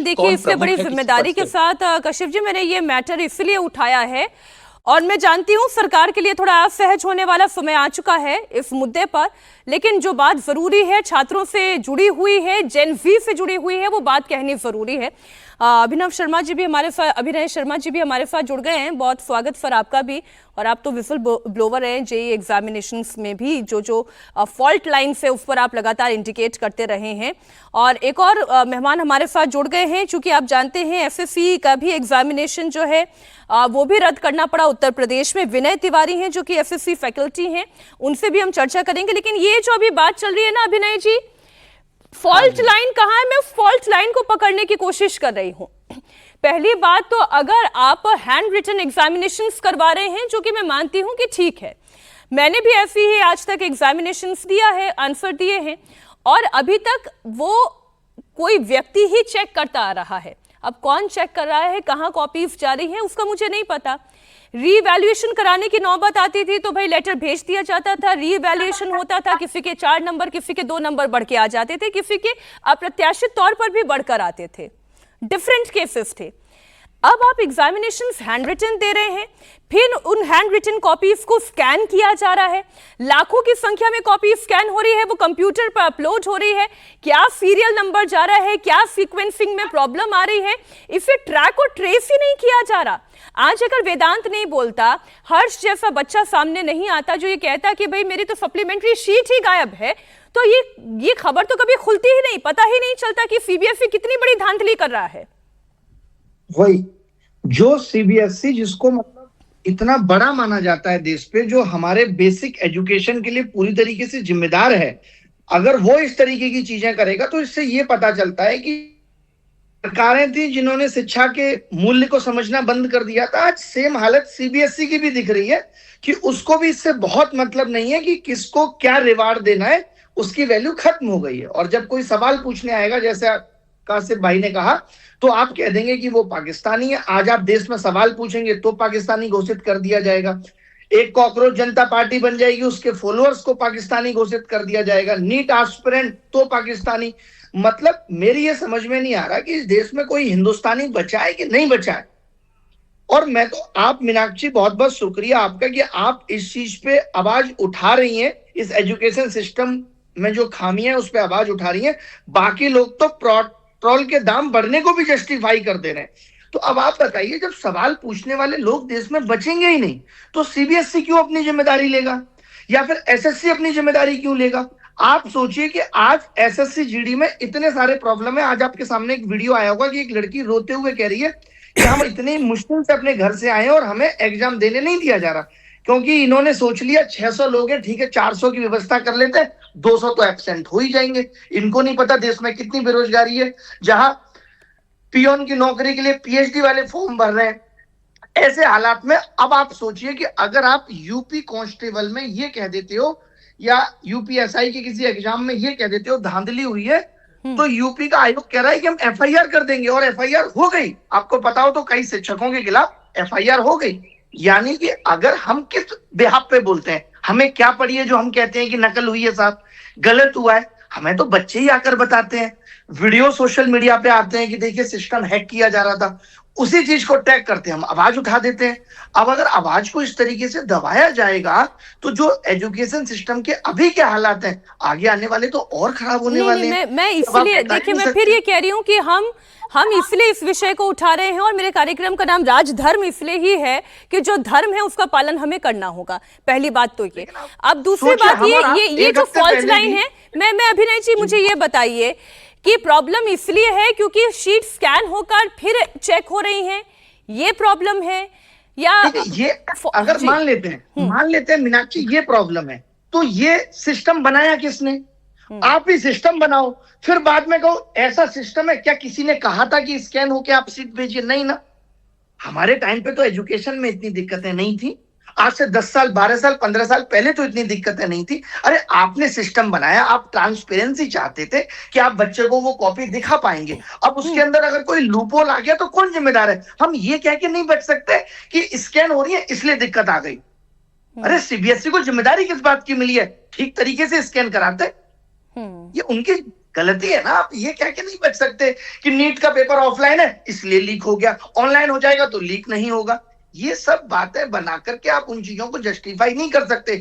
देखिए, इससे बड़ी जिम्मेदारी के साथ कशिफ जी मैंने ये मैटर इसलिए उठाया है और मैं जानती हूँ सरकार के लिए थोड़ा असहज होने वाला समय आ चुका है इस मुद्दे पर, लेकिन जो बात जरूरी है, छात्रों से जुड़ी हुई है, जेन ज़ी से जुड़ी हुई है, वो बात कहनी जरूरी है। अभिनय शर्मा जी भी हमारे साथ जुड़ गए हैं। बहुत स्वागत सर आपका भी। और आप तो विसल ब्लोवर हैं जेईई एग्जामिनेशंस में भी, जो फॉल्ट लाइन से उस पर आप लगातार इंडिकेट करते रहे हैं। और एक और मेहमान हमारे साथ जुड़ गए हैं, क्योंकि आप जानते हैं एसएससी का भी एग्जामिनेशन जो है वो भी रद्द करना पड़ा उत्तर प्रदेश में। विनय तिवारी हैं जो कि एसएससी फैकल्टी हैं, उनसे भी हम चर्चा करेंगे। लेकिन ये जो अभी बात चल रही है ना अभिनय जी, फॉल्ट लाइन कहाँ है, मैं फॉल्ट लाइन को पकड़ने की कोशिश कर रही हूं। पहली बात तो अगर आप हैंड रिटन एग्जामिनेशंस करवा रहे हैं, जो कि मैं मानती हूं कि ठीक है, मैंने भी ऐसी ही आज तक एग्जामिनेशंस दिया है, आंसर दिए हैं, और अभी तक वो कोई व्यक्ति ही चेक करता आ रहा है। अब कौन चेक कर रहा है, कहाँ कॉपीज जारी है, उसका मुझे नहीं पता। रीवैल्यूएशन कराने की नौबत आती थी तो भाई लेटर भेज दिया जाता था, रीवैल्यूएशन होता था, किसी के 4 नंबर किसी के 2 नंबर बढ़ के आ जाते थे, किसी के अप्रत्याशित तौर पर भी बढ़कर आते थे, डिफरेंट केसेस थे। अब आप एग्जामिनेशंस हैंड रिटन दे रहे हैं, फिर उन हैंड रिटन कॉपीज को स्कैन किया जा रहा है, लाखों की संख्या में कॉपी स्कैन हो रही है, वो कंप्यूटर पर अपलोड हो रही है, क्या सीरियल नंबर जा रहा है, क्या सीक्वेंसिंग में प्रॉब्लम आ रही है, इसे ट्रैक और ट्रेस ही नहीं किया जा रहा। आज अगर वेदांत नहीं बोलता, हर्ष जैसा बच्चा सामने नहीं आता जो ये कहता कि भाई मेरी तो सप्लीमेंट्री शीट ही गायब है, तो ये खबर तो कभी खुलती ही नहीं, पता ही नहीं चलता कि सीबीएसई कितनी बड़ी धांधली कर रहा है। वही जो सीबीएसई जिसको मतलब इतना बड़ा माना जाता है देश पे, जो हमारे बेसिक एजुकेशन के लिए पूरी तरीके से जिम्मेदार है, अगर वो इस तरीके की चीजें करेगा तो इससे ये पता चलता है कि सरकारें थी जिन्होंने शिक्षा के मूल्य को समझना बंद कर दिया था। आज सेम हालत सीबीएसई की भी दिख रही है कि उसको भी इससे बहुत मतलब नहीं है कि किसको क्या रिवार्ड देना है, उसकी वैल्यू खत्म हो गई है। और जब कोई सवाल पूछने आएगा, जैसे कासिफ भाई ने कहा, तो आप कह देंगे कि वो पाकिस्तानी है। आज आप देश में सवाल पूछेंगे तो पाकिस्तानी घोषित कर दिया जाएगा। एक कॉकरोच जनता पार्टी बन जाएगी, उसके फॉलोअर्स को पाकिस्तानी घोषित कर दिया जाएगा। नीट एस्पिरेंट तो पाकिस्तानी। मतलब मेरी ये समझ में नहीं आ रहा कि इस देश में कोई हिंदुस्तानी बचा है कि नहीं बचा है। और मैं तो, आप मीनाक्षी बहुत बहुत शुक्रिया आपका कि आप इस चीज पे आवाज उठा रही हैं, इस एजुकेशन सिस्टम में जो खामियां है उस पर आवाज उठा रही हैं। बाकी लोग तो पेट्रोल के दाम बढ़ने को भी जस्टिफाई कर दे रहे हैं। तो अब आप बताइए, जब सवाल पूछने वाले लोग देश में बचेंगे ही नहीं तो सीबीएसई क्यों अपनी जिम्मेदारी लेगा, या फिर एसएससी अपनी जिम्मेदारी क्यों लेगा? आप सोचिए कि आज एसएससी जीडी में इतने सारे प्रॉब्लम है। आज आपके सामने एक वीडियो आया होगा कि एक लड़की रोते हुए कह रही है कि हम इतनी मुश्किल से अपने घर से आए और हमें एग्जाम देने नहीं दिया जा रहा, क्योंकि इन्होंने सोच लिया 600 लोग हैं, ठीक है 400 की व्यवस्था कर लेते हैं, 200 तो एब्सेंट हो ही जाएंगे। इनको नहीं पता देश में कितनी बेरोजगारी है, जहां पियोन की नौकरी के लिए पीएचडी वाले फॉर्म भर रहे हैं। ऐसे हालात में अब आप सोचिए कि अगर आप यूपी कांस्टेबल में ये कह देते हो या यूपीएसआई के किसी एग्जाम में ये कह देते हो धांधली हुई है, तो यूपी का आयोग कह रहा है कि हम एफआईआर कर देंगे, और एफआईआर हो गई। आपको पता हो तो कई शिक्षकों के खिलाफ एफआईआर हो गई। यानी कि अगर हम किस बेहाव पे बोलते हैं, हमें क्या पड़ी है जो हम कहते हैं कि नकल हुई है साहब, गलत हुआ है, हमें तो बच्चे ही आकर बताते हैं। वीडियो सोशल मीडिया पे आते हैं कि देखिए सिस्टम हैक किया जा रहा था, उसी चीज को टैग करते हैं, हम आवाज उठा देते हैं। अब अगर आवाज को इस तरीके से दबाया जाएगा तो जो एजुकेशन सिस्टम के अभी के हालात हैं, आगे आने वाले तो और खराब होने वाले हैं। मैं इसलिए देखिए, मैं फिर ये कह रही हूँ कि हम इसलिए इस विषय को उठा रहे हैं, और मेरे कार्यक्रम का नाम राजधर्म इसलिए ही है कि जो धर्म है उसका पालन हमें करना होगा। पहली बात तो ये। अब दूसरी बात ये जो फॉल्ट लाइन है, मैं अभिनय जी मुझे ये बताइए कि प्रॉब्लम इसलिए है क्योंकि शीट स्कैन होकर फिर चेक हो रही हैं, ये प्रॉब्लम है, या ये अगर मान लेते हैं मीनाक्षी ये प्रॉब्लम है, तो ये सिस्टम बनाया किसने? आप ही सिस्टम बनाओ, फिर बाद में कहो ऐसा सिस्टम है। क्या किसी ने कहा था कि स्कैन होके आप सीट भेजिए? नहीं ना। हमारे टाइम पे तो एजुकेशन में इतनी दिक्कतें नहीं थी। आज से 10 साल 12 साल 15 साल पहले तो इतनी दिक्कतें नहीं थी। अरे आपने सिस्टम बनाया, आप ट्रांसपेरेंसी चाहते थे कि आप बच्चे को वो कॉपी दिखा पाएंगे। अब उसके अंदर अगर कोई लूपहोल आ गया तो कौन जिम्मेदार है? हम ये कह के नहीं बच सकते कि स्कैन हो रही है इसलिए दिक्कत आ गई। अरे सीबीएसई को जिम्मेदारी किस बात की मिली है? ठीक तरीके से स्कैन कराते, ये उनकी गलती है ना। आप ये कह के नहीं बच सकते कि नीट का पेपर ऑफलाइन है इसलिए लीक हो गया, ऑनलाइन हो जाएगा तो लीक नहीं होगा। ये सब बातें बना करके आप उन चीजों को जस्टिफाई नहीं कर सकते।